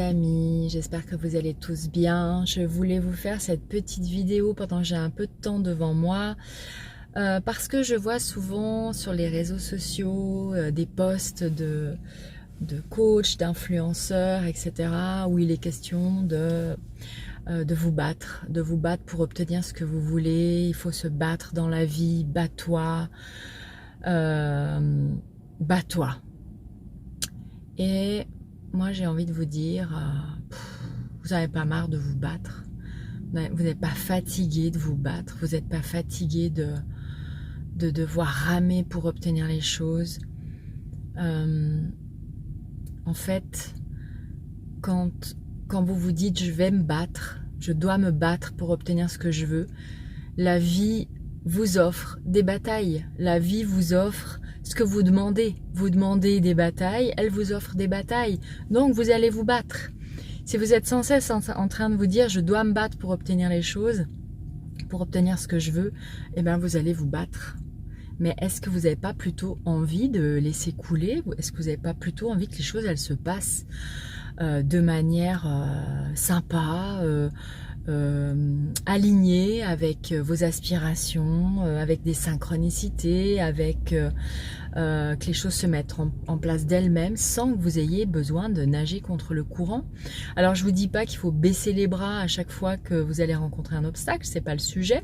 amis, j'espère que vous allez tous bien. Je voulais vous faire cette petite vidéo pendant que j'ai un peu de temps devant moi parce que je vois souvent sur les réseaux sociaux des posts de coachs, d'influenceurs, etc. où il est question de vous battre pour obtenir ce que vous voulez. Il faut se battre dans la vie, bats-toi, bats-toi. Et moi j'ai envie de vous dire, vous n'avez pas marre de vous battre, vous n'êtes pas fatigué de vous battre, vous n'êtes pas fatigué de devoir ramer pour obtenir les choses. En fait, quand vous vous dites je vais me battre, je dois me battre pour obtenir ce que je veux, la vie vous offre des batailles, la vie vous offre ce que vous demandez. Vous demandez des batailles, elle vous offre des batailles, donc vous allez vous battre. Si vous êtes sans cesse en train de vous dire je dois me battre pour obtenir les choses, pour obtenir ce que je veux, eh bien vous allez vous battre. Mais est-ce que vous n'avez pas plutôt envie de laisser couler? Est-ce que vous n'avez pas plutôt envie que les choses elles se passent de manière sympa, alignée avec vos aspirations, avec des synchronicités, avec que les choses se mettent en place d'elles-mêmes sans que vous ayez besoin de nager contre le courant? Alors je vous dis pas qu'il faut baisser les bras à chaque fois que vous allez rencontrer un obstacle, c'est pas le sujet,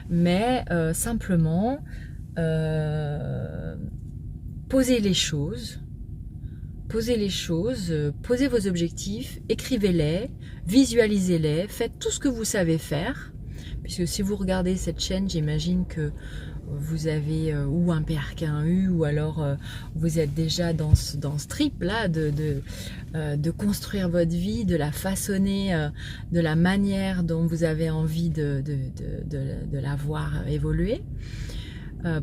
mais simplement posez les choses, posez vos objectifs, écrivez-les, visualisez-les, faites tout ce que vous savez faire, puisque si vous regardez cette chaîne, j'imagine que vous avez ou un PRK, un U, ou alors vous êtes déjà dans ce trip-là de construire votre vie, de la façonner de la manière dont vous avez envie de la voir évoluer.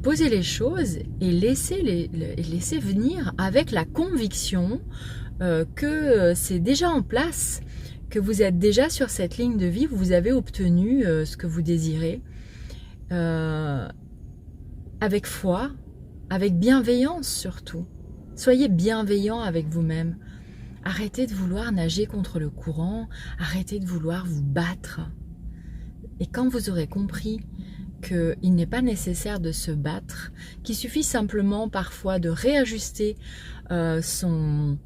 Posez les choses et laissez venir avec la conviction que c'est déjà en place, que vous êtes déjà sur cette ligne de vie, vous avez obtenu ce que vous désirez, avec foi, avec bienveillance surtout. Soyez bienveillant avec vous-même. Arrêtez de vouloir nager contre le courant, arrêtez de vouloir vous battre. Et quand vous aurez compris qu'il n'est pas nécessaire de se battre, qu'il suffit simplement parfois de réajuster son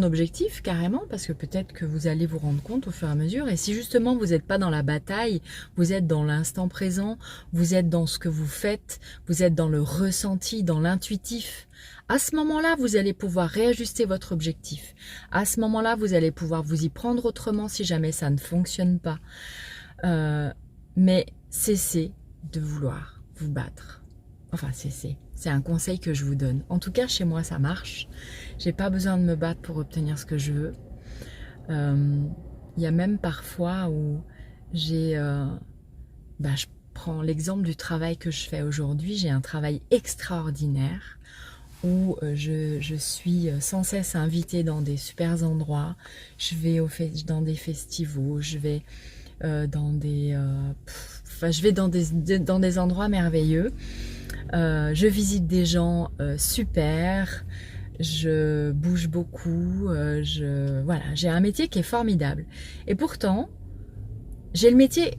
objectif carrément, parce que peut-être que vous allez vous rendre compte au fur et à mesure, et si justement vous n'êtes pas dans la bataille, vous êtes dans l'instant présent, vous êtes dans ce que vous faites, vous êtes dans le ressenti, dans l'intuitif, à ce moment-là, vous allez pouvoir réajuster votre objectif. À ce moment-là, vous allez pouvoir vous y prendre autrement si jamais ça ne fonctionne pas. Mais cessez de vouloir vous battre. Enfin, cessez. C'est un conseil que je vous donne. En tout cas, chez moi, ça marche. J'ai pas besoin de me battre pour obtenir ce que je veux. Il y a même parfois où je prends l'exemple du travail que je fais aujourd'hui. J'ai un travail extraordinaire où je suis sans cesse invitée dans des super endroits. Je vais dans des festivals, je vais dans des endroits merveilleux. Je visite des gens super, je bouge beaucoup, voilà, j'ai un métier qui est formidable. Et pourtant, j'ai le métier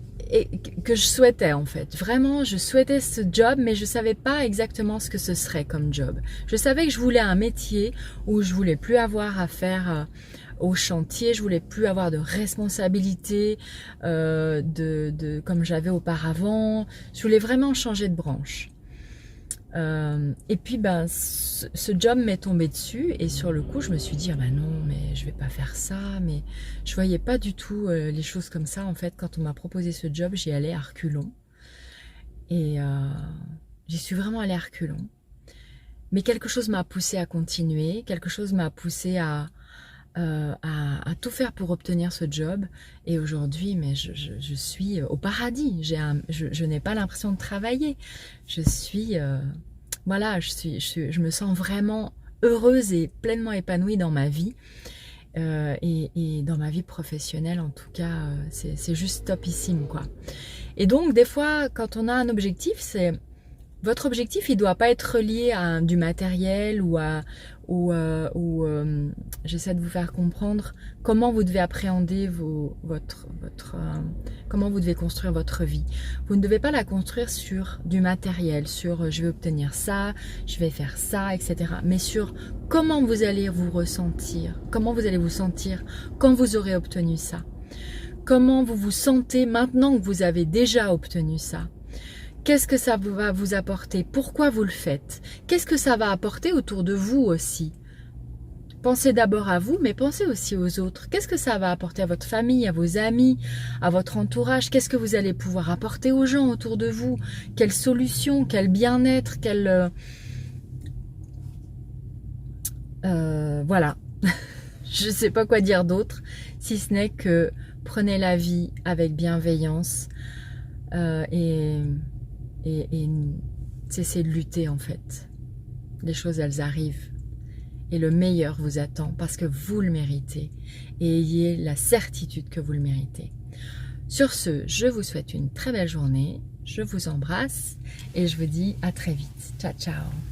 que je souhaitais en fait. Vraiment, je souhaitais ce job, mais je ne savais pas exactement ce que ce serait comme job. Je savais que je voulais un métier où je voulais plus avoir à faire au chantier, je voulais plus avoir de responsabilité comme j'avais auparavant. Je voulais vraiment changer de branche. Et puis ce job m'est tombé dessus et sur le coup je me suis dit non, mais je vais pas faire ça. Mais je voyais pas du tout les choses comme ça en fait. Quand on m'a proposé ce job, j'y allais à reculons et j'y suis vraiment allée à reculons, mais quelque chose m'a poussée à continuer, quelque chose m'a poussée à tout faire pour obtenir ce job. Et aujourd'hui, mais je suis au paradis. Je n'ai pas l'impression de travailler. Je suis voilà, je me sens vraiment heureuse et pleinement épanouie dans ma vie et dans ma vie professionnelle en tout cas. C'est juste topissime quoi. Et donc des fois quand on a un objectif, c'est Votre objectif, il ne doit pas être lié à du matériel j'essaie de vous faire comprendre comment vous devez appréhender comment vous devez construire votre vie. Vous ne devez pas la construire sur du matériel, sur je vais obtenir ça, je vais faire ça, etc. Mais sur comment vous allez vous ressentir, comment vous allez vous sentir quand vous aurez obtenu ça. Comment vous vous sentez maintenant que vous avez déjà obtenu ça. Qu'est-ce que ça va vous apporter? Pourquoi vous le faites? Qu'est-ce que ça va apporter autour de vous aussi? Pensez d'abord à vous, mais pensez aussi aux autres. Qu'est-ce que ça va apporter à votre famille, à vos amis, à votre entourage? Qu'est-ce que vous allez pouvoir apporter aux gens autour de vous? Quelle solution, quel bien-être, voilà. Je ne sais pas quoi dire d'autre, si ce n'est que prenez la vie avec bienveillance et cessez de lutter en fait. Les choses, elles arrivent. Et le meilleur vous attend parce que vous le méritez. Et ayez la certitude que vous le méritez. Sur ce, je vous souhaite une très belle journée. Je vous embrasse et je vous dis à très vite. Ciao, ciao.